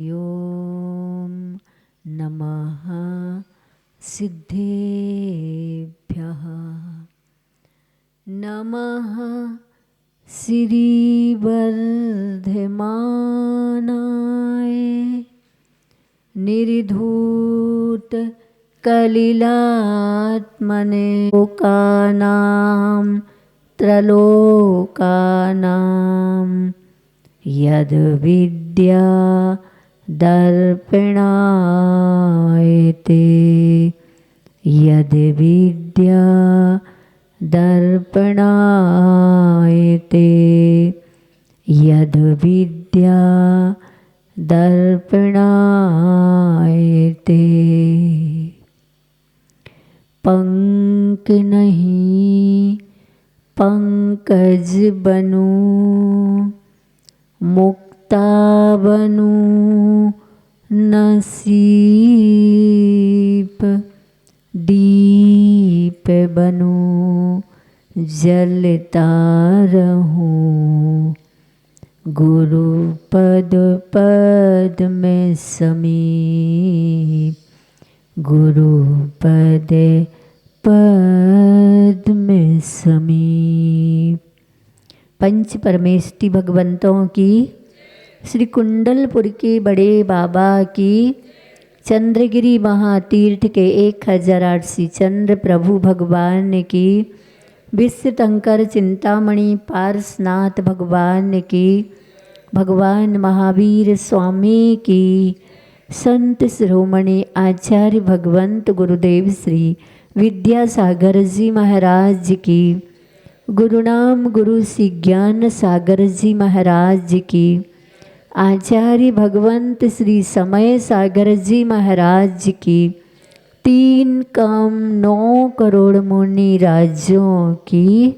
ॐ नमः सिद्धेभ्यः नमः श्रीवर्धमानाय निर्धूत कलिलात्मने लोकानां त्रलोकानां यद विद्या दर्पणायते यद विद्या दर्पणायते यद विद्या दर्पणायते। पंक नहीं पंकज बनूं मुक्ता बनूं नसीब दीप बनूं जलता रहूं गुरु पद पद में समीप गुरु पद पद में समीप। पंच परमेष्टि भगवंतों की, श्री कुंडलपुर के बड़े बाबा की, चंद्रगिरी महातीर्थ के 1008 चंद्र प्रभु भगवान की, विश्वशंकर चिंतामणि पारसनाथ भगवान की, भगवान महावीर स्वामी की, संत शिरोमणि आचार्य भगवंत गुरुदेव श्री विद्यासागर जी महाराज की, गुरुनाम गुरु श्री ज्ञान सागर जी महाराज की, आचार्य भगवंत श्री समय सागर जी महाराज की, 3 कम 9 करोड़ मुनि राज्यों की,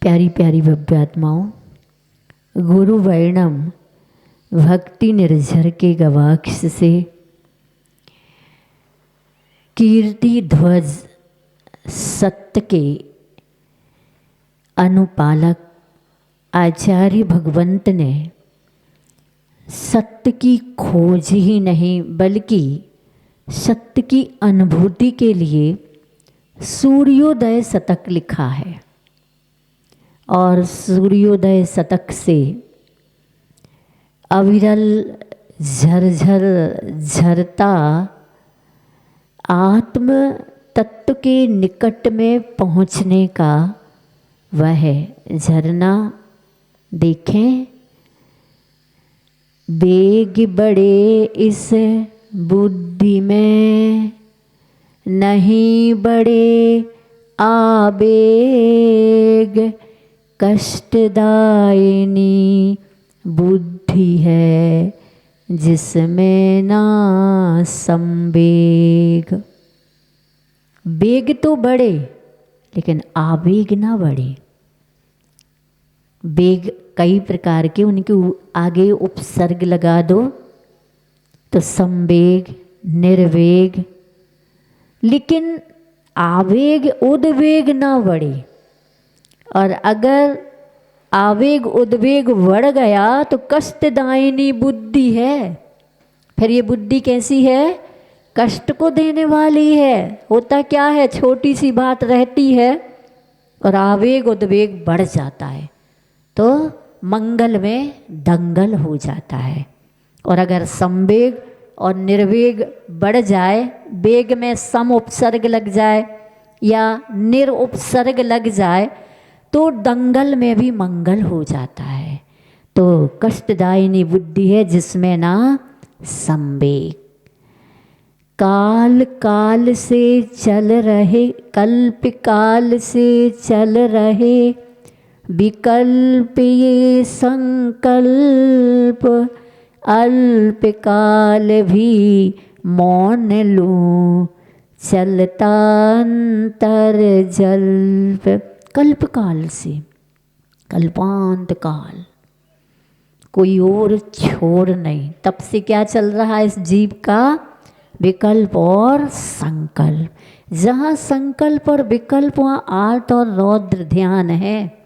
प्यारी प्यारी भव्यात्माओं, गुरु वर्णम भक्ति निर्झर के गवाक्ष से कीर्ति ध्वज सत्य के अनुपालक आचार्य भगवंत ने सत्य की खोज ही नहीं बल्कि सत्य की अनुभूति के लिए सूर्योदय शतक लिखा है। और सूर्योदय शतक से अविरल झरझर झरता आत्म तत्व के निकट में पहुँचने का वह झरना देखें। वेग बड़े इस बुद्धि में नहीं बड़े आवेग, कष्टदायिनी बुद्धि है जिसमें ना संवेग। वेग तो बढ़े लेकिन आवेग ना बढ़े। वेग कई प्रकार के, उनके आगे उपसर्ग लगा दो तो संवेग निर्वेग, लेकिन आवेग उद्वेग ना बढ़े। और अगर आवेग उद्वेग बढ़ गया तो कष्टदायिनी बुद्धि है। फिर ये बुद्धि कैसी है? कष्ट को देने वाली है। होता क्या है, छोटी सी बात रहती है और आवेग उद्वेग बढ़ जाता है तो मंगल में दंगल हो जाता है। और अगर संवेग और निर्वेग बढ़ जाए, वेग में सम उपसर्ग लग जाए या निरुपसर्ग लग जाए तो दंगल में भी मंगल हो जाता है। तो कष्टदायिनी बुद्धि है जिसमें ना संवेग। काल काल से चल रहे, कल्प काल से चल रहे विकल्प ये संकल्प, अल्प काल भी मौन लूं चलता अंतर जल्प। कल्प काल से कल्पांत काल, कोई और छोर नहीं। तब से क्या चल रहा है इस जीव का? विकल्प और संकल्प। जहाँ संकल्प और विकल्प वहाँ आर्त और रौद्र ध्यान है।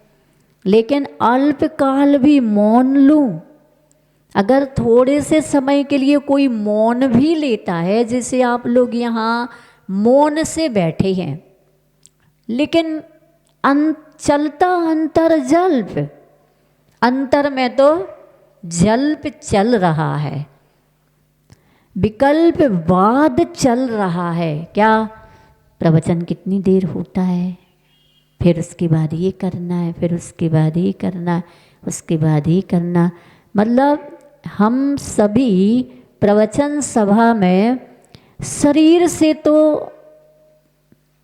लेकिन अल्पकाल भी मौन लूँ, अगर थोड़े से समय के लिए कोई मौन भी लेता है, जैसे आप लोग यहाँ मौन से बैठे हैं, लेकिन चलता अंतर जल्प, अंतर में तो जल्प चल रहा है, विकल्प वाद चल रहा है। क्या प्रवचन कितनी देर होता है, फिर उसके बाद ये करना है, फिर उसके बाद ये करना है, उसके बाद ये करना। मतलब हम सभी प्रवचन सभा में शरीर से तो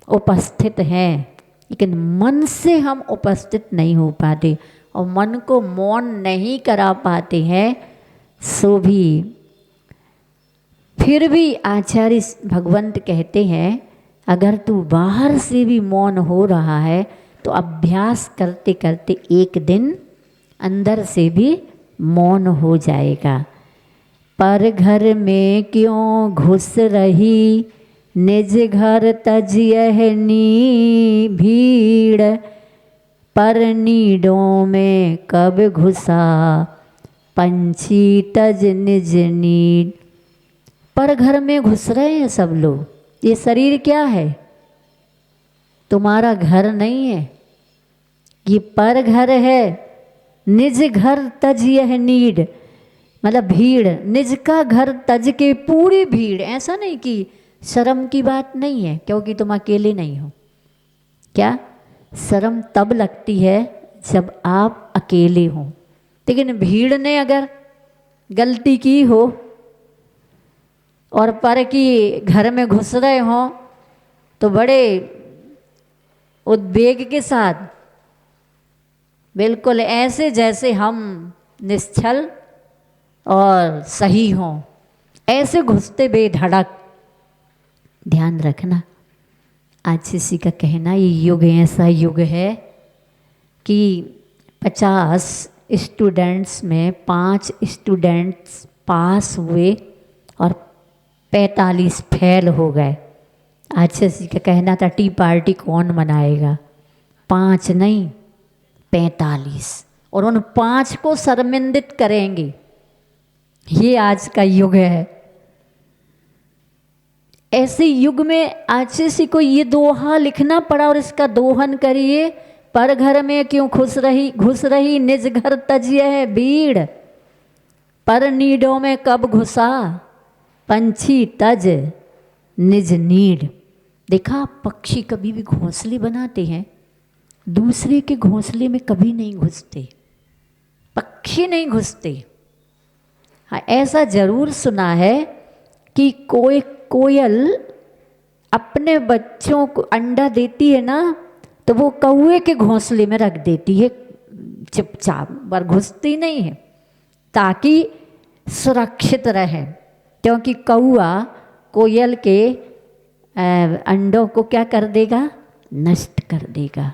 उपस्थित हैं, लेकिन मन से हम उपस्थित नहीं हो पाते और मन को मौन नहीं करा पाते हैं। सो भी फिर भी आचार्य भगवंत कहते हैं, अगर तू बाहर से भी मौन हो रहा है तो अभ्यास करते करते एक दिन अंदर से भी मौन हो जाएगा। पर घर में क्यों घुस रही, निज घर तज यह नी भीड़, पर नीडों में कब घुसा, पंछी तज निज नीड। पर घर में घुस रहे हैं सब लोग। ये शरीर क्या है, तुम्हारा घर नहीं है, ये पर घर है। निज घर तज यह नीड, मतलब भीड़, निज का घर तज के पूरी भीड़। ऐसा नहीं कि शर्म की बात नहीं है क्योंकि तुम अकेले नहीं हो। क्या शर्म तब लगती है जब आप अकेले हो, लेकिन भीड़ ने अगर गलती की हो और पर की घर में घुस रहे हो तो बड़े उद्वेग के साथ, बिल्कुल ऐसे जैसे हम निश्चल और सही हों, ऐसे घुसते बेधड़क। ध्यान रखना, आज किसी का कहना ये युग ऐसा युग है कि 50 स्टूडेंट्स में 5 स्टूडेंट्स पास हुए और 45 फेल हो गए। आज किसी का कहना था टी पार्टी कौन मनाएगा, 5 नहीं 45, और उन 5 को शर्मिंदित करेंगे। ये आज का युग है। ऐसे युग में आचार्य को ये दोहा लिखना पड़ा और इसका दोहन करिए। पर घर में क्यों घुस रही निज घर तजिए है भीड़, पर नीडों में कब घुसा, पंछी तज निज नीड। देखा, पक्षी कभी भी घोंसले बनाते हैं, दूसरे के घोंसले में कभी नहीं घुसते, पक्षी नहीं घुसते। हाँ, ऐसा जरूर सुना है कि कोयल अपने बच्चों को अंडा देती है ना, तो वो कौए के घोंसले में रख देती है चुपचाप, पर घुसती नहीं है ताकि सुरक्षित रहे। क्योंकि कौआ कोयल के अंडों को क्या कर देगा, नष्ट कर देगा।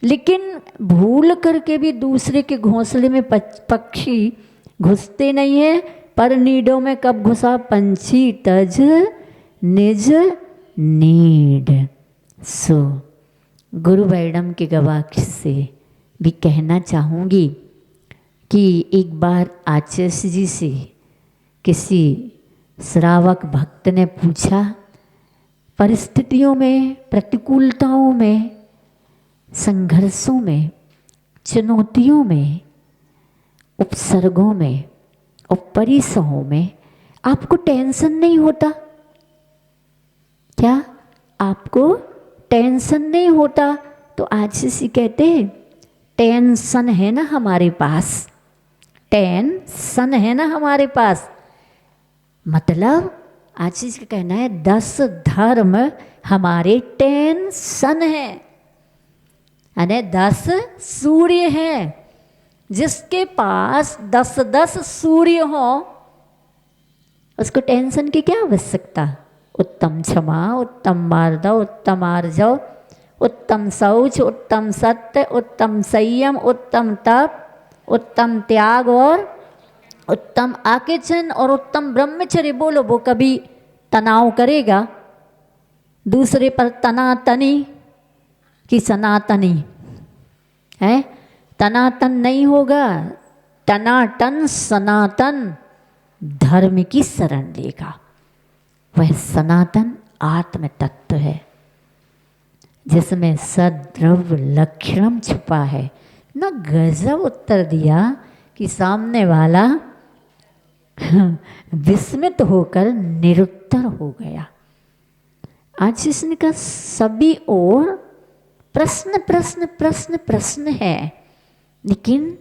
लेकिन भूल करके भी दूसरे के घोंसले में पक्षी घुसते नहीं है। पर नीडों में कब घुसा, पंछी तज निज नीड। सो गुरु मैडम के गवाक्ष से भी कहना चाहूँगी कि एक बार आचार्य जी से किसी श्रावक भक्त ने पूछा, परिस्थितियों में, प्रतिकूलताओं में, संघर्षों में, चुनौतियों में, उपसर्गों में और परिसहों में आपको टेंशन नहीं होता क्या? आपको टेंशन नहीं होता? तो आचार्य कहते हैं टेंशन है ना हमारे पास, टेंशन है ना हमारे पास। मतलब आचार्य का कहना है 10 धर्म हमारे टेंशन है, यानी 10 सूर्य हैं। जिसके पास 10 सूर्य हो उसको टेंशन की क्या आवश्यकता। उत्तम क्षमा, उत्तम मार्दव, उत्तम आर्जव, उत्तम शौच, उत्तम सत्य, उत्तम संयम, उत्तम तप, उत्तम त्याग और उत्तम आकेचन और उत्तम ब्रह्मचर्य। बोलो, वो कभी तनाव करेगा, दूसरे पर तनातनी कि सनातनी है, तनातन नहीं होगा, टनाटन सनातन धर्म की शरण लेगा। वह सनातन आत्म तत्व है जिसमें सद्रव्य लक्षणम छुपा है। ना गजब उत्तर दिया कि सामने वाला विस्मित होकर निरुत्तर हो गया। आज इसने कहा सभी और प्रश्न प्रश्न प्रश्न प्रश्न है, लेकिन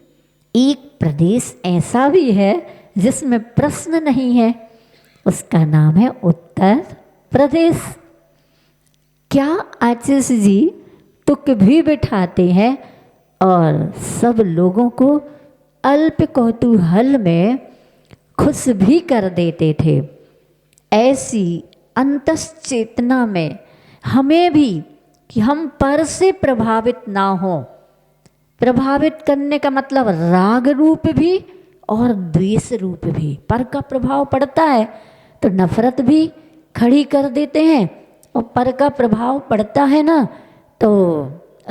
एक प्रदेश ऐसा भी है जिसमें प्रश्न नहीं है, उसका नाम है उत्तर प्रदेश। क्या आचार्य जी तुक भी बिठाते हैं और सब लोगों को अल्प कौतूहल में खुश भी कर देते थे। ऐसी अंतश्चेतना में हमें भी कि हम पर से प्रभावित ना हो। प्रभावित करने का मतलब राग रूप भी और द्वेष रूप भी। पर का प्रभाव पड़ता है तो नफरत भी खड़ी कर देते हैं, और पर का प्रभाव पड़ता है ना तो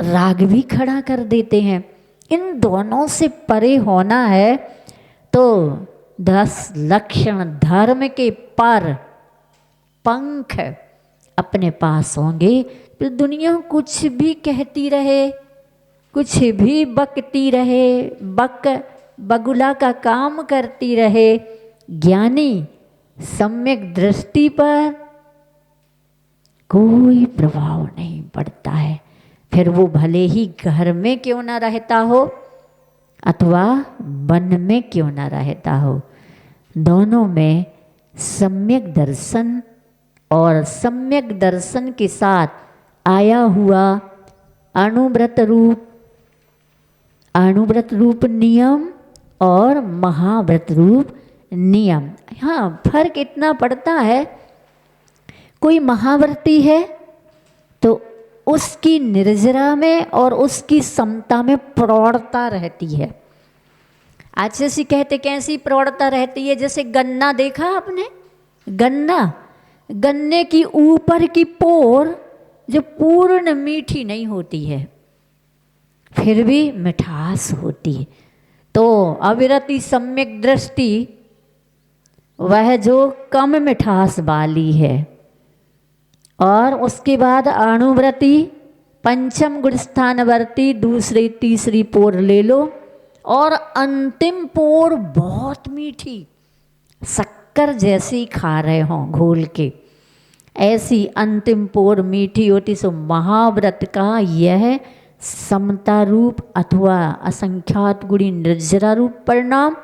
राग भी खड़ा कर देते हैं। इन दोनों से परे होना है तो 10 लक्षण धर्म के पर पंख अपने पास होंगे। फिर दुनिया कुछ भी कहती रहे, कुछ भी बकती रहे, बगुला का काम करती रहे, ज्ञानी सम्यक दृष्टि पर कोई प्रभाव नहीं पड़ता है। फिर वो भले ही घर में क्यों ना रहता हो अथवा वन में क्यों ना रहता हो, दोनों में सम्यक दर्शन और सम्यक दर्शन के साथ आया हुआ अणुव्रत रूप नियम और महाव्रत रूप नियम। हाँ, फर्क इतना पड़ता है, कोई महाव्रती है तो उसकी निर्जरा में और उसकी समता में प्रौढ़ता रहती है। आज से कहते कैसी प्रौढ़ता रहती है, जैसे गन्ना देखा आपने, गन्ने की ऊपर की पोर जो पूर्ण मीठी नहीं होती है फिर भी मिठास होती है। तो अविरति सम्यक दृष्टि वह जो कम मिठास वाली है, और उसके बाद अणुव्रति पंचम गुण स्थानवर्ती दूसरी तीसरी पोर ले लो, और अंतिम पोर बहुत मीठी शक्कर जैसी खा रहे हों घोल के, ऐसी अंतिम पोर मीठी होती। सो महाव्रत का यह समता रूप अथवा असंख्यात गुणी निर्जरा रूप परिणाम,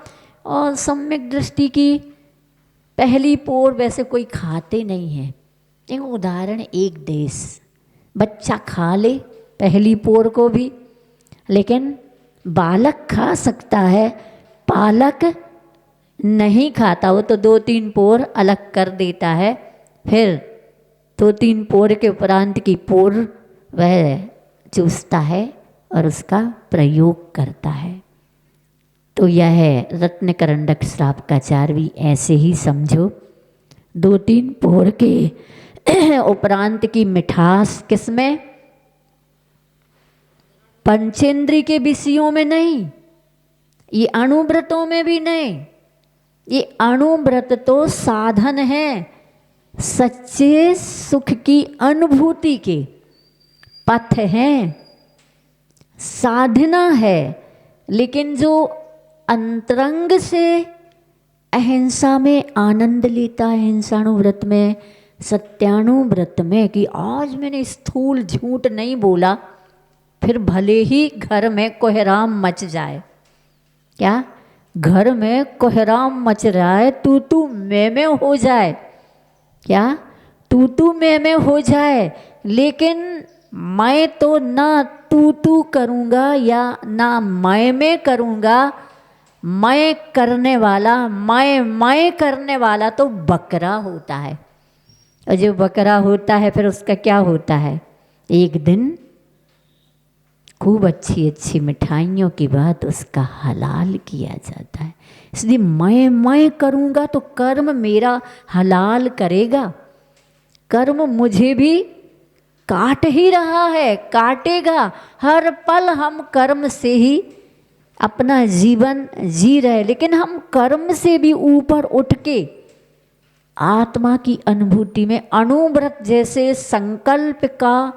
और सम्यक दृष्टि की पहली पोर वैसे कोई खाते नहीं है। एक उदाहरण, एक देश बच्चा खा ले पहली पोर को भी, लेकिन बालक खा सकता है, पालक नहीं खाता। वो तो 2-3 पोर अलग कर देता है, फिर 2-3 पोर के उपरांत की पोर वह चूसता है और उसका प्रयोग करता है। तो यह रत्नकरंडक श्राप का चार भी ऐसे ही समझो। 2-3 पोर के उपरांत की मिठास किसमें? पंचेंद्री के विषयों में नहीं, ये अणुव्रतों में भी नहीं। ये अणुव्रत तो साधन है सच्चे सुख की अनुभूति के, पथ हैं, साधना है। लेकिन जो अंतरंग से अहिंसा में आनंद लेता है, अहिंसाणुव्रत में, सत्याणुव्रत में, कि आज मैंने स्थूल झूठ नहीं बोला, फिर भले ही घर में कोहराम मच जाए। क्या घर में कोहराम मच रहा है, तू मैं हो जाए, क्या तू मैं हो जाए, लेकिन मैं तो ना तू करूँगा या ना मैं करूँगा। मैं करने वाला, मैं करने वाला तो बकरा होता है, और जो बकरा होता है फिर उसका क्या होता है, एक दिन खूब अच्छी अच्छी मिठाइयों की बात उसका हलाल किया जाता है। इसलिए मैं करूँगा तो कर्म मेरा हलाल करेगा। कर्म मुझे भी काट ही रहा है, काटेगा। हर पल हम कर्म से ही अपना जीवन जी रहे, लेकिन हम कर्म से भी ऊपर उठ के आत्मा की अनुभूति में अणुव्रत जैसे संकल्प का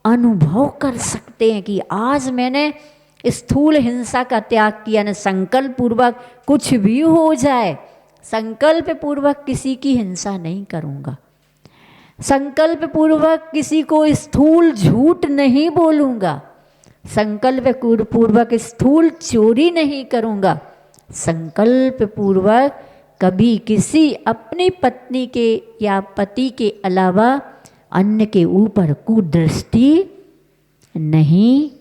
अनुभव कर सकते हैं कि आज मैंने स्थूल हिंसा का त्याग किया, न संकल्प पूर्वक कुछ भी हो जाए, संकल्प पूर्वक किसी की हिंसा नहीं करूँगा, संकल्प पूर्वक किसी को स्थूल झूठ नहीं बोलूँगा, संकल्प पूर्वक स्थूल चोरी नहीं करूँगा, संकल्प पूर्वक कभी किसी अपनी पत्नी के या पति के अलावा अन्य के ऊपर कुदृष्टि नहीं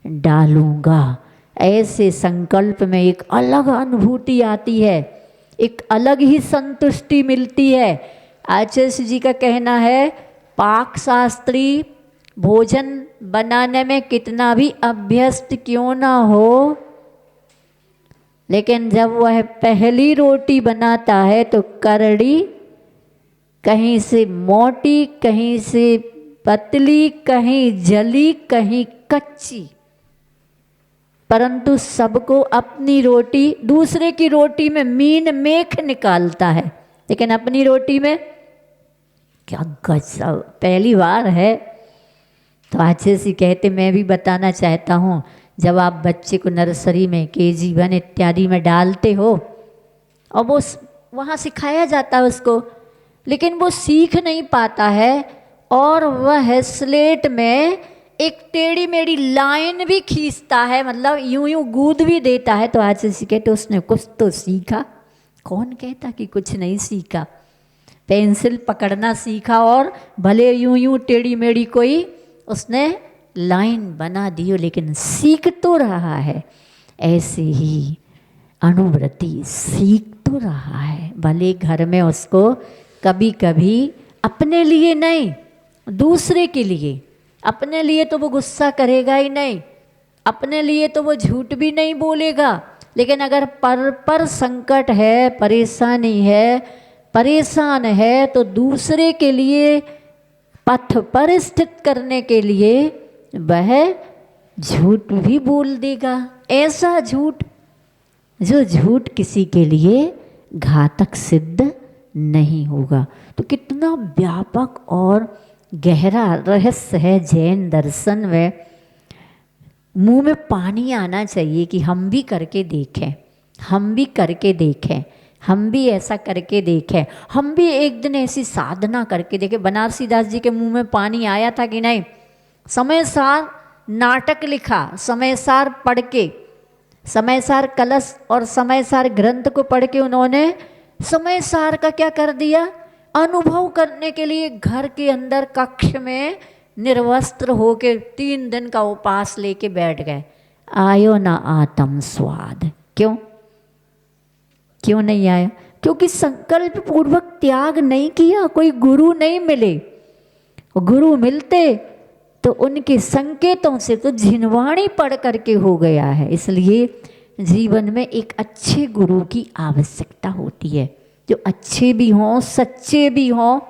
डालूँगा। ऐसे संकल्प में एक अलग अनुभूति आती है, एक अलग ही संतुष्टि मिलती है। आचार्य जी का कहना है, पाक शास्त्री भोजन बनाने में कितना भी अभ्यस्त क्यों ना हो, लेकिन जब वह पहली रोटी बनाता है तो करड़ी, कहीं से मोटी, कहीं से पतली, कहीं जली, कहीं कच्ची, परंतु सबको अपनी रोटी, दूसरे की रोटी में मीन मेख निकालता है, लेकिन अपनी रोटी में क्या गजब। पहली बार है तो अच्छे से कहते, मैं भी बताना चाहता हूँ, जब आप बच्चे को नर्सरी में KG 1 इत्यादि में डालते हो और वो वहाँ सिखाया जाता है उसको, लेकिन वो सीख नहीं पाता है और वह स्लेट में एक टेढ़ी मेढ़ी लाइन भी खींचता है, मतलब यूं यूं गूद भी देता है। तो आज से कहते उसने कुछ तो सीखा। कौन कहता कि कुछ नहीं सीखा? पेंसिल पकड़ना सीखा और भले यूं यूं टेढ़ी मेढ़ी कोई उसने लाइन बना दी हो, लेकिन सीख तो रहा है। ऐसे ही अणुव्रति सीख तो रहा है, भले घर में उसको कभी कभी अपने लिए नहीं, दूसरे के लिए, अपने लिए तो वो गुस्सा करेगा ही नहीं, अपने लिए तो वो झूठ भी नहीं बोलेगा, लेकिन अगर पर संकट है, परेशानी है, परेशान है, तो दूसरे के लिए पथ पर स्थित करने के लिए वह झूठ भी बोल देगा। ऐसा झूठ जो झूठ किसी के लिए घातक सिद्ध नहीं होगा। तो कितना व्यापक और गहरा रहस्य है जैन दर्शन में। मुंह में पानी आना चाहिए कि हम भी करके देखें, हम भी करके देखें, हम भी ऐसा करके देखें, हम भी एक दिन ऐसी साधना करके देखें। बनारसी दास जी के मुंह में पानी आया था कि नहीं? समय सार नाटक लिखा, समय सार पढ़ के, समय सार कलश और समय सार ग्रंथ को पढ़ के उन्होंने समय सार का क्या कर दिया? अनुभव करने के लिए घर के अंदर कक्ष में निर्वस्त्र होके 3 दिन का उपास लेके बैठ गए। आयो ना आत्म स्वाद। क्यों? क्यों नहीं आया? क्योंकि संकल्प पूर्वक त्याग नहीं किया। कोई गुरु नहीं मिले, गुरु मिलते तो उनके संकेतों से तो झिनवाणी पढ़ करके हो गया है। इसलिए जीवन में एक अच्छे गुरु की आवश्यकता होती है, जो अच्छे भी हों, सच्चे भी हों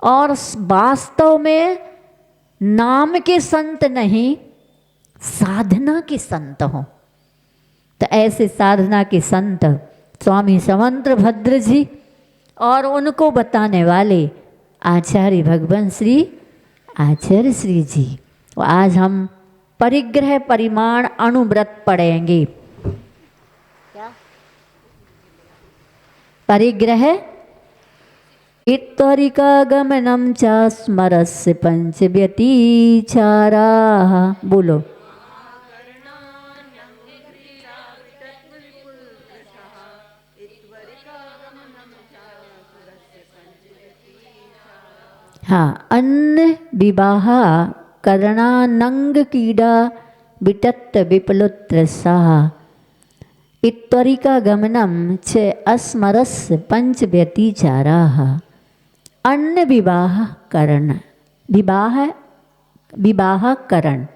और वास्तव में नाम के संत नहीं, साधना के संत हों। तो ऐसे साधना के संत स्वामी समंत भद्र जी और उनको बताने वाले आचार्य भगवान श्री आचार्य श्री जी। आज हम परिग्रह परिमाण अणुव्रत पढ़ेंगे। क्या? परिग्रह इत्तरिका गमनम च स्मरस्य पंच व्यतिचारा। बोलो। हाँ, अन्न विवाह करणानंग कीड़ा विटत्त विप्लुत्रसाः इत्वरिका गमनम च अस्मरस्य पंच व्यतिचाराः। अन्न विवाह करण, विवाह करण,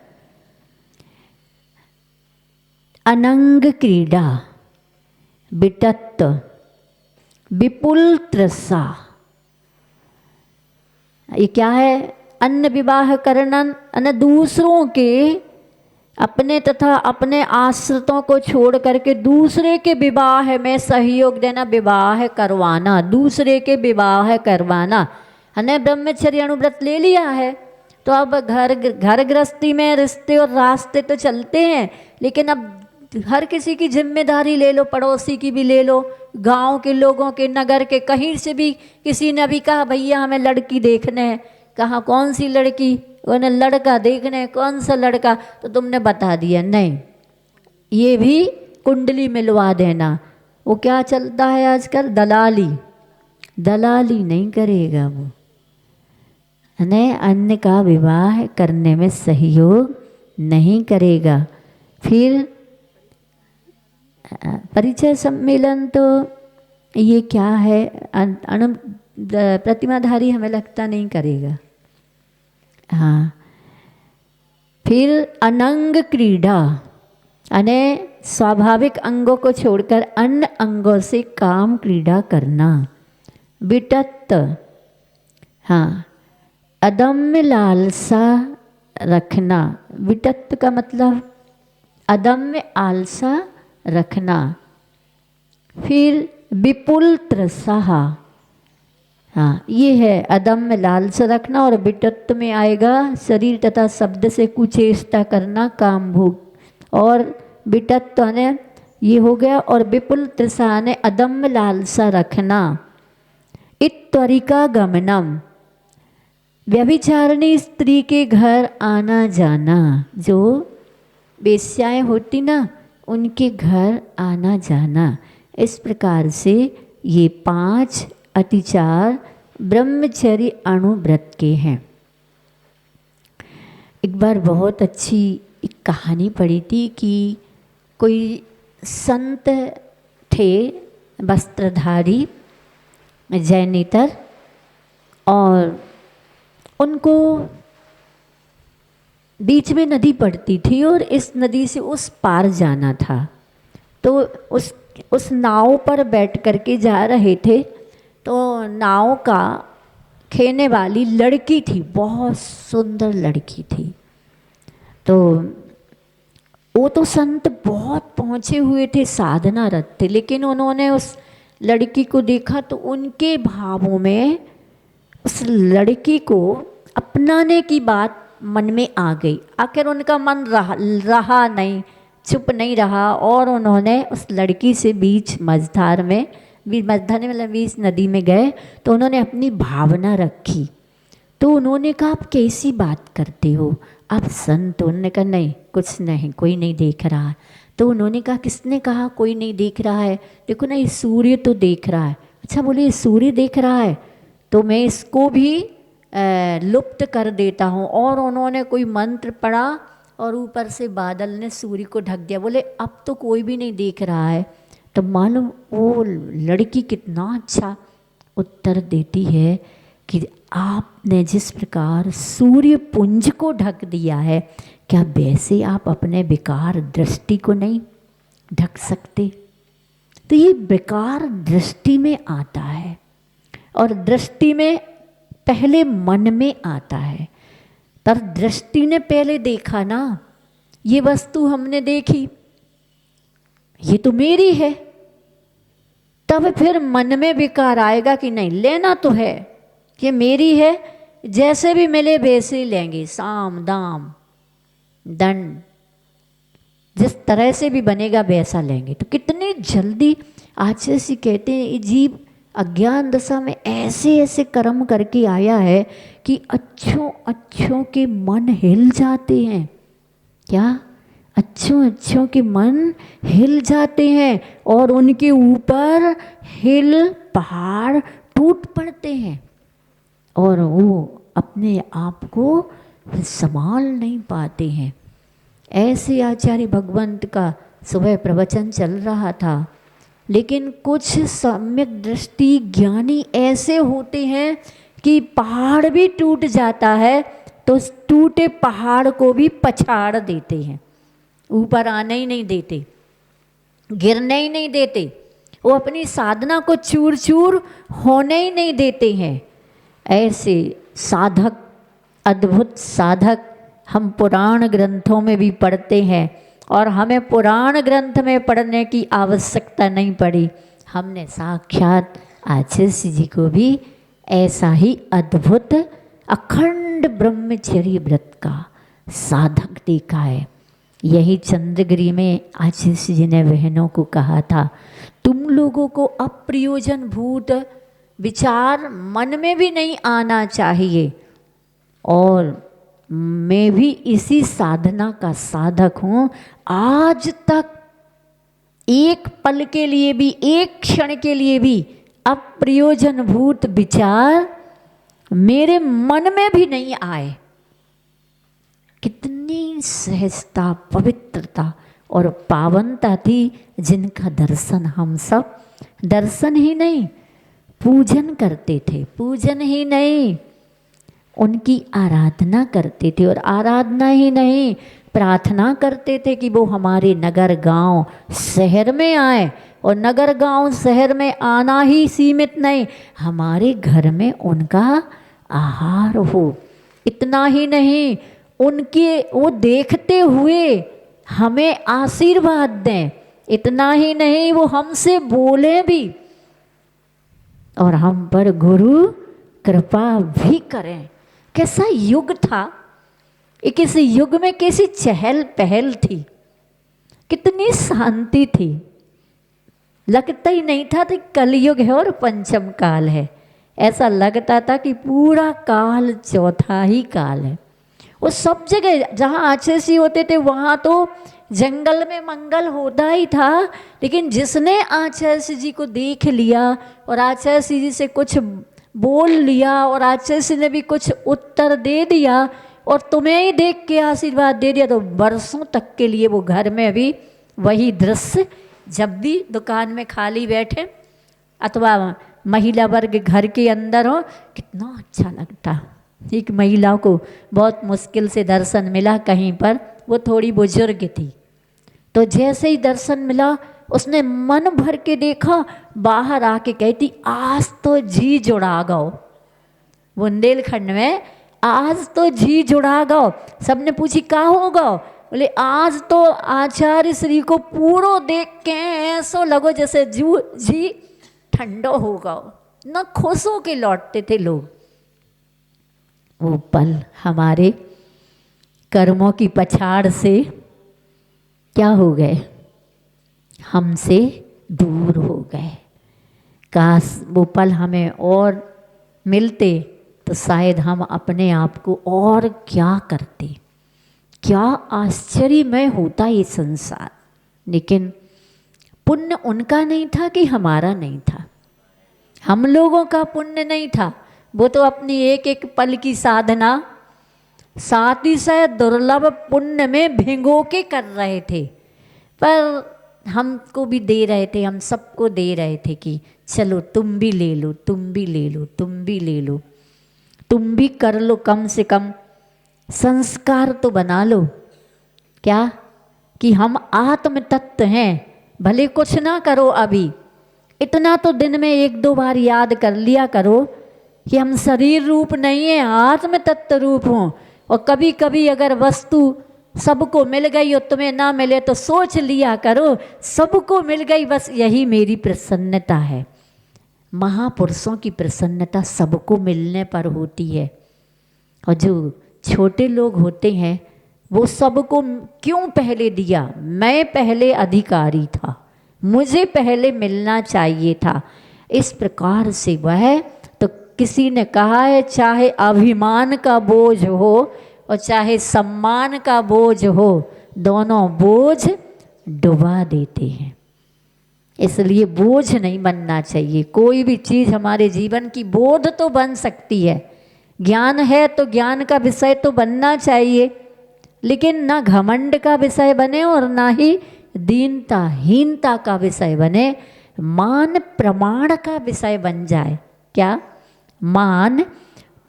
अनंग क्रीड़ा, विटत्त विपुल त्रसा, ये क्या है? अन्य विवाह करनन, अन्य दूसरों के, अपने तथा अपने आश्रितों को छोड़ करके दूसरे के विवाह में सहयोग देना, विवाह करवाना, दूसरे के विवाह करवाना। हमने ब्रह्मचर्य अणुव्रत ले लिया है तो अब घर गृहस्थी में रिश्ते और रास्ते तो चलते हैं, लेकिन अब हर किसी की जिम्मेदारी ले लो, पड़ोसी की भी ले लो, गांव के लोगों के, नगर के, कहीं से भी किसी ने भी कहा भैया हमें लड़की देखने है, कहाँ कौन सी लड़की, उन्हें लड़का देखने है, कौन सा लड़का, तो तुमने बता दिया नहीं, ये भी कुंडली मिलवा देना। वो क्या चलता है आजकल? दलाली। दलाली नहीं करेगा वो, ने अन्य का विवाह करने में सहयोग नहीं करेगा। फिर परिचय सम्मेलन, तो ये क्या है? प्रतिमाधारी हमें लगता नहीं करेगा। हाँ, फिर अनंग क्रीड़ा, यानी स्वाभाविक अंगों को छोड़कर अन्य अंगों से काम क्रीड़ा करना। विटत्त, हाँ, अदम्य लालसा रखना। विटत्त का मतलब अदम्य आलसा रखना। फिर विपुल त्रसाहा, हाँ, ये है अदम्य लालसा रखना। और विटत्त में आएगा शरीर तथा शब्द से कुचेष्टा करना, काम भोग। और विटत्त ने ये हो गया। और विपुल त्रसा ने अदम्य लालसा रखना। इत्वरिका गमनम, व्यभिचारिणी स्त्री के घर आना जाना, जो वेश्याएं होती ना उनके घर आना जाना। इस प्रकार से ये 5 अतिचार ब्रह्मचर्य अणुव्रत के हैं। एक बार बहुत अच्छी एक कहानी पढ़ी थी कि कोई संत थे वस्त्रधारी जैनेतर, और उनको बीच में नदी पड़ती थी और इस नदी से उस पार जाना था। तो उस नाव पर बैठ करके जा रहे थे, तो नाव का खेने वाली लड़की थी, बहुत सुंदर लड़की थी। तो वो तो संत बहुत पहुँचे हुए थे, साधनारत थे, लेकिन उन्होंने उस लड़की को देखा तो उनके भावों में उस लड़की को अपनाने की बात मन में आ गई। आखिर उनका मन रहा नहीं, चुप नहीं रहा, और उन्होंने उस लड़की से बीच मझधार में मतलब बीच नदी में गए, तो उन्होंने अपनी भावना रखी। तो उन्होंने कहा आप कैसी बात करते हो, आप संत? उन्होंने कहा नहीं, कुछ नहीं, कोई नहीं देख रहा। तो उन्होंने कहा किसने कहा कोई नहीं देख रहा है? देखो ना, ये सूर्य तो देख रहा है। अच्छा, बोले सूर्य देख रहा है तो मैं इसको भी लुप्त कर देता हूँ। और उन्होंने कोई मंत्र पढ़ा और ऊपर से बादल ने सूर्य को ढक दिया। बोले अब तो कोई भी नहीं देख रहा है। तो मालूम वो लड़की कितना अच्छा उत्तर देती है कि आपने जिस प्रकार सूर्य पुंज को ढक दिया है, क्या वैसे आप अपने विकार दृष्टि को नहीं ढक सकते? तो ये विकार दृष्टि में आता है, और दृष्टि में पहले मन में आता है। पर दृष्टि ने पहले देखा ना, ये वस्तु हमने देखी, ये तो मेरी है, तब फिर मन में विकार आएगा कि नहीं, लेना तो है, कि मेरी है, जैसे भी मिले वैसे ही लेंगे, साम दाम दंड, जिस तरह से भी बनेगा वैसा लेंगे। तो कितनी जल्दी आचार्य जी कहते हैं, ये जीव अज्ञान दशा में ऐसे ऐसे कर्म करके आया है कि अच्छों अच्छों के मन हिल जाते हैं। क्या? अच्छों अच्छों के मन हिल जाते हैं, और उनके ऊपर हिल पहाड़ टूट पड़ते हैं, और वो अपने आप को संभाल नहीं पाते हैं। ऐसे आचार्य भगवंत का सुबह प्रवचन चल रहा था, लेकिन कुछ सम्यक दृष्टि ज्ञानी ऐसे होते हैं कि पहाड़ भी टूट जाता है तो उस टूटे पहाड़ को भी पछाड़ देते हैं, ऊपर आने ही नहीं देते, गिरने ही नहीं देते, वो अपनी साधना को चूर चूर होने ही नहीं देते हैं। ऐसे साधक, अद्भुत साधक हम पुराण ग्रंथों में भी पढ़ते हैं, और हमें पुराण ग्रंथ में पढ़ने की आवश्यकता नहीं पड़ी। हमने साक्षात आचार्य जी को भी ऐसा ही अद्भुत अखंड ब्रह्मचर्य व्रत का साधक देखा है। यही चंद्रगिरी में आचार्य जी ने बहनों को कहा था, तुम लोगों को अप्रयोजन भूत विचार मन में भी नहीं आना चाहिए, और मैं भी इसी साधना का साधक हूँ। आज तक एक पल के लिए भी, एक क्षण के लिए भी अप्रयोजन भूत विचार मेरे मन में भी नहीं आए। कितनी सहजता, पवित्रता और पावनता थी, जिनका दर्शन हम सब दर्शन ही नहीं पूजन करते थे, पूजन ही नहीं उनकी आराधना करते थे, और आराधना ही नहीं प्रार्थना करते थे कि वो हमारे नगर गांव शहर में आए, और नगर गांव शहर में आना ही सीमित नहीं, हमारे घर में उनका आहार हो। इतना ही नहीं, उनके वो देखते हुए हमें आशीर्वाद दें। इतना ही नहीं, वो हमसे बोले भी और हम पर गुरु कृपा भी करें। कैसा युग था, एक इस युग में कैसी चहल पहल थी, कितनी शांति थी। लगता ही नहीं था कि कलयुग है और पंचम काल है, ऐसा लगता था कि पूरा काल चौथा ही काल है। वो सब जगह जहाँ आचार्य होते थे वहाँ तो जंगल में मंगल होता ही था, लेकिन जिसने आचार्य जी को देख लिया और आचार्य जी से कुछ बोल लिया और आचार्य ने भी कुछ उत्तर दे दिया और तुम्हें ही देख के आशीर्वाद दे दिया, तो बरसों तक के लिए वो घर में अभी वही दृश्य, जब भी दुकान में खाली बैठे अथवा महिला वर्ग घर के अंदर हो, कितना अच्छा लगता। एक महिला को बहुत मुश्किल से दर्शन मिला कहीं पर, वो थोड़ी बुजुर्ग थी, तो जैसे ही दर्शन मिला उसने मन भर के देखा, बाहर आके कहती आज तो जी जुड़ा गओ। बुंदेलखंड में आज तो जी जुड़ा गओ। सबने पूछी का होगा, बोले आज तो आचार्य श्री को पूरो देख के ऐसो लगो जैसे जी ठंडो हो गओ। न खुश हो के लौटते थे लोग। वो पल हमारे कर्मों की पछाड़ से क्या हो गए, हमसे दूर हो गए। काश वो पल हमें और मिलते तो शायद हम अपने आप को और क्या करते, क्या आश्चर्यमय होता ये संसार। लेकिन पुण्य उनका नहीं था कि हमारा नहीं था, हम लोगों का पुण्य नहीं था। वो तो अपनी एक एक पल की साधना साथ ही साथ दुर्लभ पुण्य में भिगो के कर रहे थे, पर हमको भी दे रहे थे, हम सबको दे रहे थे कि चलो तुम भी ले लो, तुम भी ले लो, तुम भी ले लो, तुम भी कर लो, कम से कम संस्कार तो बना लो। क्या कि हम आत्म तत्व हैं, भले कुछ ना करो अभी, इतना तो दिन में एक दो बार याद कर लिया करो कि हम शरीर रूप नहीं है, आत्म तत्व रूप हों। और कभी कभी अगर वस्तु सबको मिल गई और तुम्हें ना मिले तो सोच लिया करो सबको मिल गई, बस यही मेरी प्रसन्नता है। महापुरुषों की प्रसन्नता सबको मिलने पर होती है, और जो छोटे लोग होते हैं वो सबको क्यों पहले दिया, मैं पहले अधिकारी था, मुझे पहले मिलना चाहिए था। इस प्रकार से वह तो किसी ने कहा है चाहे अभिमान का बोझ हो और चाहे सम्मान का बोझ हो, दोनों बोझ डुबा देते हैं। इसलिए बोझ नहीं बनना चाहिए। कोई भी चीज़ हमारे जीवन की बोध तो बन सकती है, ज्ञान है तो ज्ञान का विषय तो बनना चाहिए, लेकिन ना घमंड का विषय बने और ना ही दीनता हीनता का विषय बने। मान प्रमाण का विषय बन जाए। क्या? मान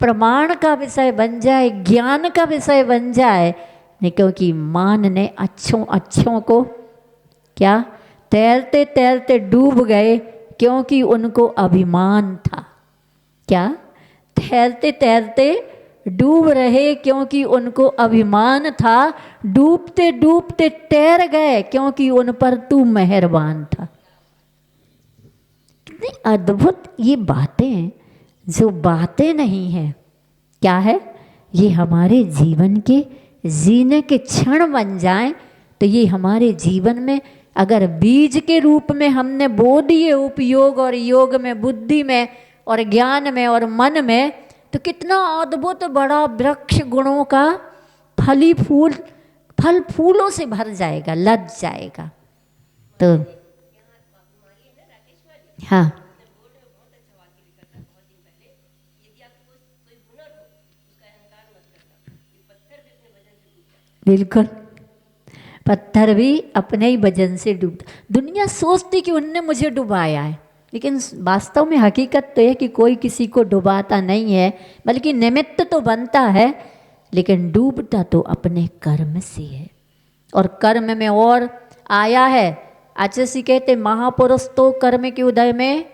प्रमाण का विषय बन जाए, ज्ञान का विषय बन जाए। नहीं, क्योंकि मान ने अच्छों को क्या तैरते तैरते डूब गए, क्योंकि उनको अभिमान था। क्या? तैरते तैरते डूब रहे क्योंकि उनको अभिमान था, डूबते डूबते तैर गए क्योंकि उन पर तू मेहरबान था। कितनी अद्भुत ये बातें, जो बातें नहीं हैं, क्या है, ये हमारे जीवन के जीने के क्षण बन जाएं तो ये हमारे जीवन में अगर बीज के रूप में हमने बो दिए उपयोग और योग में, बुद्धि में और ज्ञान में और मन में, तो कितना अद्भुत बड़ा वृक्ष गुणों का फल फूलों से भर जाएगा, लद जाएगा। तो हाँ, बिल्कुल, पत्थर भी अपने ही वजन से डूबता। दुनिया सोचती कि उनने मुझे डुबाया है, लेकिन वास्तव में हकीकत तो है कि कोई किसी को डुबाता नहीं है, बल्कि निमित्त तो बनता है, लेकिन डूबता तो अपने कर्म से है। और कर्म में और आया है, आचार्य कहते महापुरुष तो कर्म के उदय में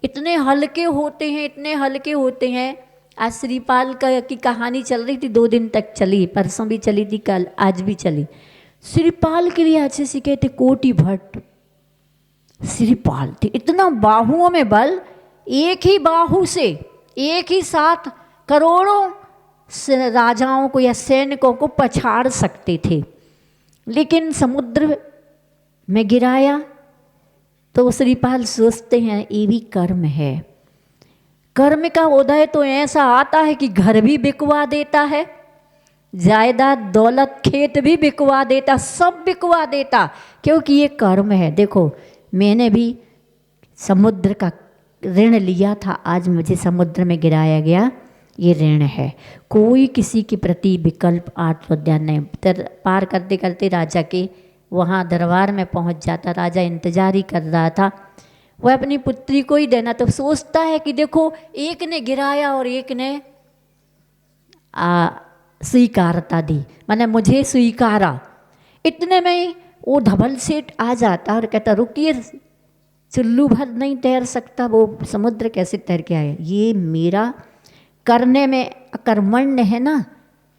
इतने हल्के होते हैं, इतने हल्के होते हैं। आज श्रीपाल की कहानी चल रही थी, 2 दिन तक चली, परसों भी चली थी, कल आज भी चली। श्रीपाल के लिए आचार्य कहते कोटि भट्ट श्रीपाल थे, इतना बाहुओं में बल, एक ही बाहु से एक ही साथ करोड़ों राजाओं को या सैनिकों को पछाड़ सकते थे, लेकिन समुद्र में गिराया तो श्रीपाल सोचते हैं ये भी कर्म है। कर्म का उदय तो ऐसा आता है कि घर भी बिकवा देता है, जायदाद दौलत खेत भी बिकवा देता, सब बिकवा देता, क्योंकि ये कर्म है। देखो मैंने भी समुद्र का ऋण लिया था, आज मुझे समुद्र में गिराया गया, ये ऋण है। कोई किसी के प्रति विकल्प आत्मोद्यान नहीं। पार करते करते राजा के वहाँ दरबार में पहुँच जाता, राजा इंतजार ही कर रहा था, वह अपनी पुत्री को ही देना, तो सोचता है कि देखो एक ने गिराया और एक ने स्वीकारता दी, मैंने मुझे स्वीकारा। इतने में ही वो धवल सेठ आ जाता और कहता रुकिए, चुल्लू भर नहीं तैर सकता वो समुद्र कैसे तैर के आया, ये मेरा करने में अकर्मण्य है ना,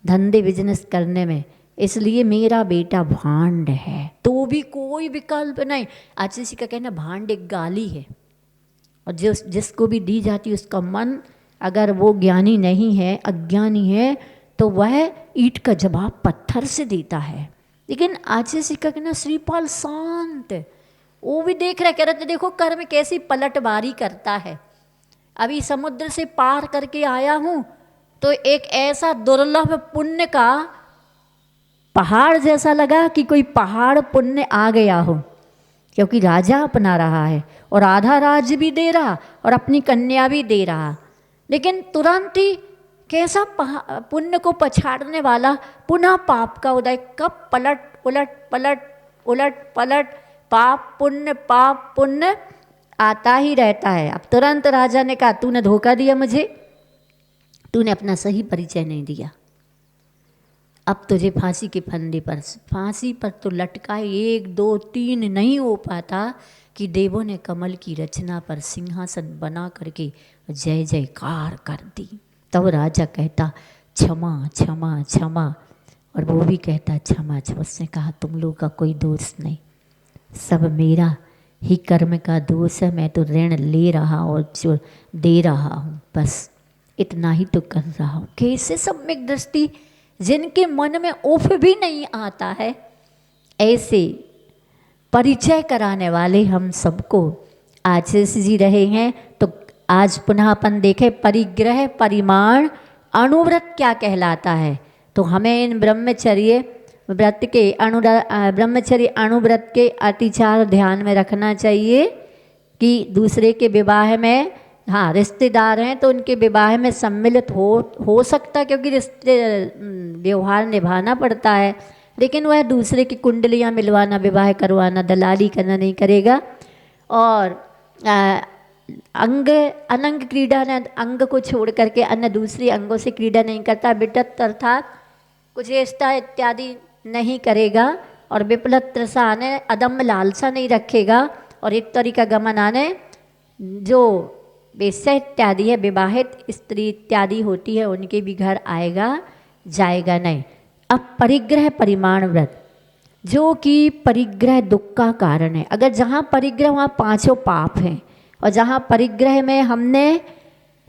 धंधे बिजनेस करने में, इसलिए मेरा बेटा भांड है। तो भी कोई विकल्प नहीं। आचार्य का कहना भांड एक गाली है, और जिसको भी दी जाती है उसका मन अगर वो ज्ञानी नहीं है, अज्ञानी है, तो वह ईंट का जवाब पत्थर से देता है। लेकिन आचार्य का कहना श्रीपाल शांत, वो भी देख रहे, कह रहे थे देखो कर्म कैसी पलटवारी करता है। अभी समुद्र से पार करके आया हूँ तो एक ऐसा दुर्लभ पुण्य का पहाड़ जैसा लगा कि कोई पहाड़ पुण्य आ गया हो, क्योंकि राजा अपना रहा है और आधा राज्य भी दे रहा और अपनी कन्या भी दे रहा, लेकिन तुरंत ही कैसा पुण्य को पछाड़ने वाला पुनः पाप का उदय। कब पलट उलट पलट उलट पलट पाप पुण्य आता ही रहता है। अब तुरंत राजा ने कहा तूने धोखा दिया मुझे, तूने अपना सही परिचय नहीं दिया, अब तुझे फांसी के फंदे पर, फांसी पर तो लटकाए 1 2 3 नहीं हो पाता कि देवों ने कमल की रचना पर सिंहासन बना करके जय जयकार कर दी। तब राजा कहता क्षमा क्षमा क्षमा, और वो भी कहता क्षमा क्षमा। उसने कहा तुम लोग का कोई दोष नहीं, सब मेरा ही कर्म का दोष है, मैं तो ऋण ले रहा और जो दे रहा हूँ, बस इतना ही तो कर रहा हूँ। कैसे सम्यक दृष्टि, जिनके मन में उफ भी नहीं आता है, ऐसे परिचय कराने वाले हम सबको आचार्य जी रहे हैं। तो आज पुनः अपन देखें परिग्रह परिमाण अनुव्रत क्या कहलाता है। तो हमें इन ब्रह्मचर्य व्रत के ब्रह्मचर्य अनुव्रत के अतिचार ध्यान में रखना चाहिए कि दूसरे के विवाह में, हाँ रिश्तेदार हैं तो उनके विवाह में सम्मिलित हो सकता, क्योंकि रिश्ते व्यवहार निभाना पड़ता है, लेकिन वह दूसरे की कुंडलियाँ मिलवाना, विवाह करवाना, दलाली करना नहीं करेगा। और अनंग क्रीड़ा ने अंग को छोड़ करके अन्य दूसरे अंगों से क्रीड़ा नहीं करता, विटत अर्थात कुचेष्टा इत्यादि नहीं करेगा, और विपलत त्रसा अदम्य लालसा नहीं रखेगा, और एक तरीका गमन आने जो वेश्या इत्यादि है, विवाहित स्त्री इत्यादि होती है, उनके भी घर आएगा जाएगा नहीं। अब परिग्रह परिमाण व्रत, जो कि परिग्रह दुख का कारण है। अगर जहाँ परिग्रह वहाँ पांचों पाप हैं, और जहाँ परिग्रह में हमने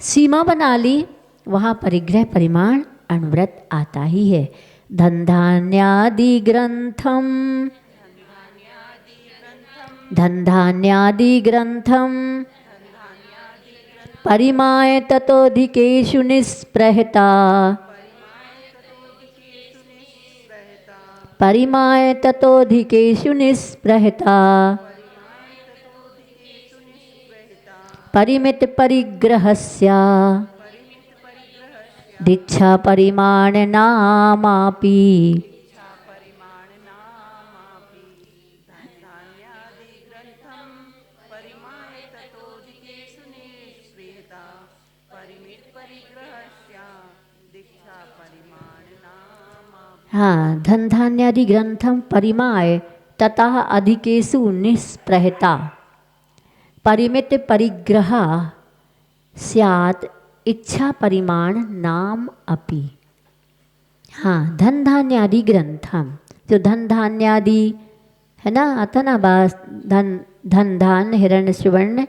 सीमा बना ली वहाँ परिग्रह परिमाण अनुव्रत आता ही है। धनधान्यादि ग्रंथम, धनधान्यादि ग्रंथम परिमाय ततोधिकेषु निस्पृहता, परिमाय ततोधिकेषु निस्पृहता, परिमित परिग्रहस्य दीक्षा परिमाण नामापि। हाँ, धन धान्यादि ग्रंथम परिमाय ततः अधिकेषु निस्पृहता, परिमित परिग्रह स्यात् इच्छा परिमाण नाम अपि। हाँ, धन धान्यादि ग्रंथम, जो धन धान्यादि है ना, आता ना बास, धन धान हिरण्य सुवर्ण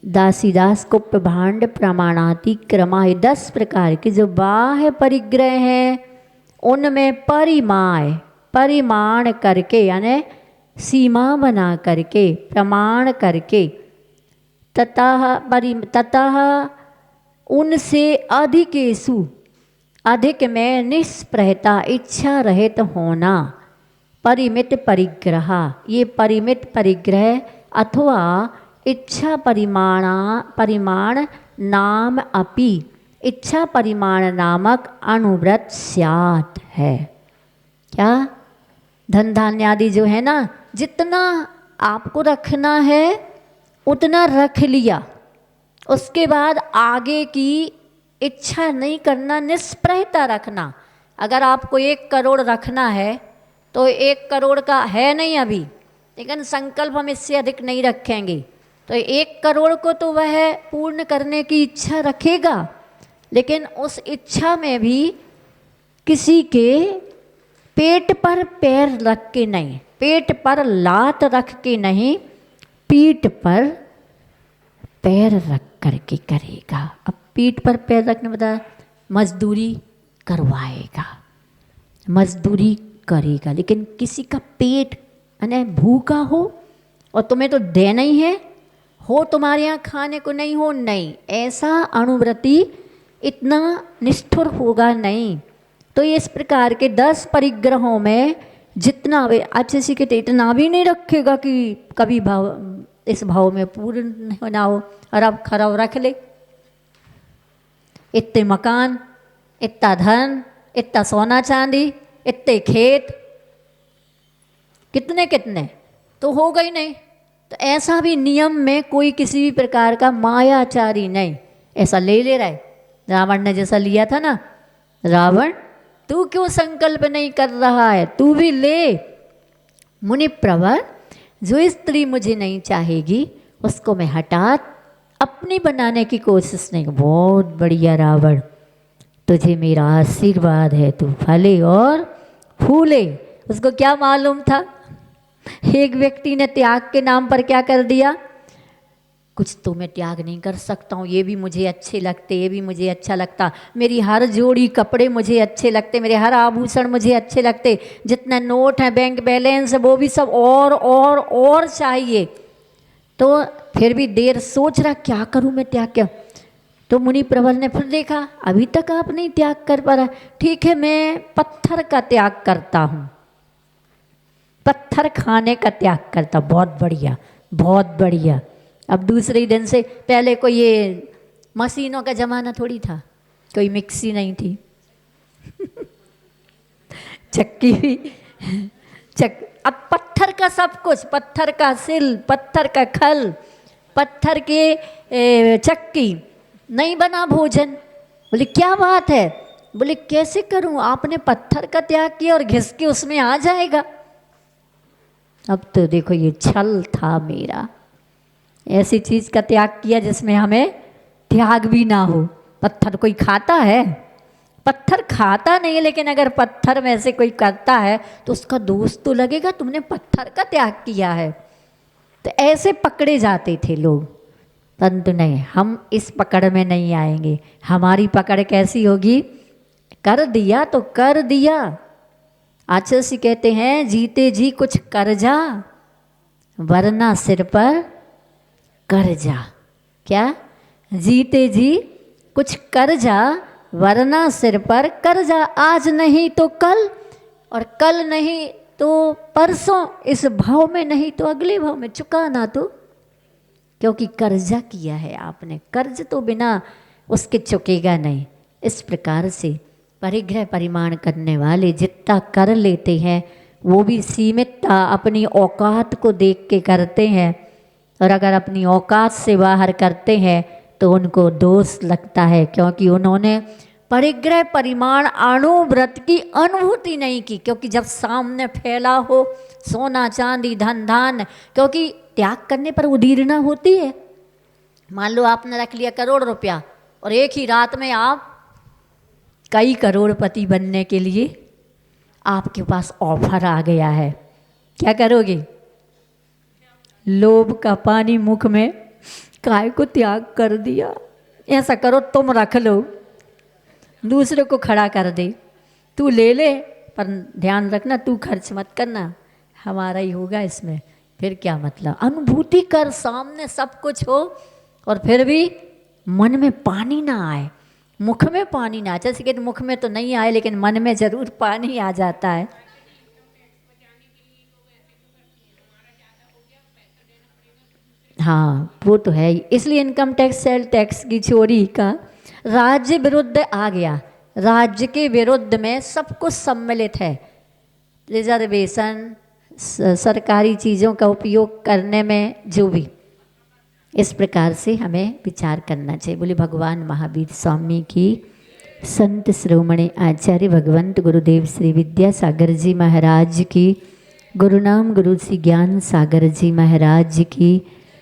दासी दास कुप्प भांड प्रमाणाति क्रमा, 10 प्रकार के जो बाह्य परिग्रह हैं उनमें परिमाय परिमाण करके, यानी सीमा बना करके, प्रमाण करके, ततः उनसे अधिकेषु अधिक में निस्पृहता इच्छा रहित होना, परिमित परिग्रह, ये परिमित परिग्रह अथवा इच्छा परिमाण नाम अपि, इच्छा परिमाण नामक अनुव्रत स्यात् है। क्या? धन धान्यादि जो है ना, जितना आपको रखना है उतना रख लिया, उसके बाद आगे की इच्छा नहीं करना, निस्पृहता रखना। अगर आपको 1 करोड़ रखना है तो 1 करोड़ का है नहीं अभी, लेकिन संकल्प हम इससे अधिक नहीं रखेंगे, तो 1 करोड़ को तो वह पूर्ण करने की इच्छा रखेगा, लेकिन उस इच्छा में भी किसी के पेट पर पैर रख के नहीं, पेट पर लात रख के नहीं, पीठ पर पैर रख करके करेगा। अब पीठ पर पैर रखने बता, मजदूरी करवाएगा, मजदूरी करेगा, लेकिन किसी का पेट यानी भूखा हो और तुम्हें तो देना ही है, हो तुम्हारे यहाँ खाने को नहीं हो, नहीं, ऐसा अनुव्रती इतना निष्ठुर होगा नहीं। तो इस प्रकार के 10 परिग्रहों में जितना वे अच्छे से कहते इतना भी नहीं रखेगा कि कभी भाव इस भाव में पूर्ण ना हो, और अब खराब रख ले, इतने मकान, इतना धन, इतना सोना चांदी, इतने खेत, कितने कितने तो हो गई नहीं। तो ऐसा भी नियम में कोई किसी भी प्रकार का मायाचारी नहीं, ऐसा ले रहा है। रावण ने जैसा लिया था ना, रावण तू क्यों संकल्प नहीं कर रहा है, तू भी ले। मुनि प्रवर, जो स्त्री मुझे नहीं चाहेगी उसको मैं हटा अपनी बनाने की कोशिश नहीं। बहुत बढ़िया रावण, तुझे मेरा आशीर्वाद है, तू फले और फूले। उसको क्या मालूम था, एक व्यक्ति ने त्याग के नाम पर क्या कर दिया, कुछ तो मैं त्याग नहीं कर सकता हूँ, ये भी मुझे अच्छे लगते, ये भी मुझे अच्छा लगता, मेरी हर जोड़ी कपड़े मुझे अच्छे लगते, मेरे हर आभूषण मुझे अच्छे लगते, जितने नोट हैं, बैंक बैलेंस है, वो भी सब और चाहिए। तो फिर भी देर सोच रहा क्या करूँ मैं, त्याग क्या। तो मुनि प्रवर ने फिर देखा अभी तक आप नहीं त्याग कर पा रहा, ठीक है मैं पत्थर का त्याग करता हूँ, पत्थर खाने का त्याग करता। बहुत बढ़िया, बहुत बढ़िया। अब दूसरे ही दिन से, पहले कोई ये मशीनों का ज़माना थोड़ी था, कोई मिक्सी नहीं थी चक्की भी अब पत्थर का सब कुछ, पत्थर का सिल, पत्थर का खल, पत्थर के चक्की, नहीं बना भोजन। बोले क्या बात है, बोले कैसे करूं, आपने पत्थर का त्याग किया और घिस के उसमें आ जाएगा। अब तो देखो ये छल था मेरा, ऐसी चीज़ का त्याग किया जिसमें हमें त्याग भी ना हो। पत्थर कोई खाता है? पत्थर खाता नहीं है, लेकिन अगर पत्थर में से कोई करता है तो उसका दोष तो लगेगा, तुमने पत्थर का त्याग किया है। तो ऐसे पकड़े जाते थे लोग, परंतु नहीं, हम इस पकड़ में नहीं आएंगे। हमारी पकड़ कैसी होगी? कर दिया तो कर दिया। आचार्य जी कहते हैं, जीते जी कुछ कर जा, वरना सिर पर कर जा। क्या? जीते जी कुछ कर जा, वरना सिर पर कर जा। आज नहीं तो कल, और कल नहीं तो परसों, इस भाव में नहीं तो अगले भाव में चुकाना तो, क्योंकि कर्जा किया है आपने। कर्ज तो बिना उसके चुकेगा नहीं। इस प्रकार से परिग्रह परिमाण करने वाले जितना कर लेते हैं वो भी सीमित अपनी औकात को देख के करते हैं, और अगर अपनी औकात से बाहर करते हैं तो उनको दोष लगता है, क्योंकि उन्होंने परिग्रह परिमाण अणुव्रत की अनुभूति नहीं की। क्योंकि जब सामने फैला हो सोना चांदी धन धान, क्योंकि त्याग करने पर उदीरना होती है। मान लो आपने रख लिया करोड़ रुपया, और एक ही रात में आप कई करोड़पति बनने के लिए आपके पास ऑफर आ गया है, क्या करोगे? लोभ का पानी मुख में, काय को त्याग कर दिया। ऐसा करो, तुम रख लो, दूसरे को खड़ा कर दे, तू ले ले, पर ध्यान रखना तू खर्च मत करना, हमारा ही होगा इसमें। फिर क्या मतलब? अनुभूति कर, सामने सब कुछ हो और फिर भी मन में पानी ना आए, मुख में पानी ना आए। जैसे कि मुख में तो नहीं आए लेकिन मन में जरूर पानी आ जाता है। हाँ वो तो है ही। इसलिए इनकम टैक्स सेल टैक्स की चोरी का राज्य विरुद्ध आ गया। राज्य के विरुद्ध में सब कुछ सम्मिलित है। रिजर्वेशन, सरकारी चीज़ों का उपयोग करने में जो भी, इस प्रकार से हमें विचार करना चाहिए। बोले भगवान महावीर स्वामी की, संत श्रोमणी आचार्य भगवंत गुरुदेव श्री विद्यासागर जी महाराज की, गुरुनाम गुरु श्री ज्ञान सागर जी महाराज की,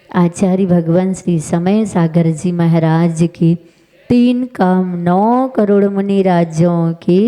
आचार्य भगवान श्री समय सागर जी महाराज की, 3 काम 9 करोड़ मुनि राज्यों की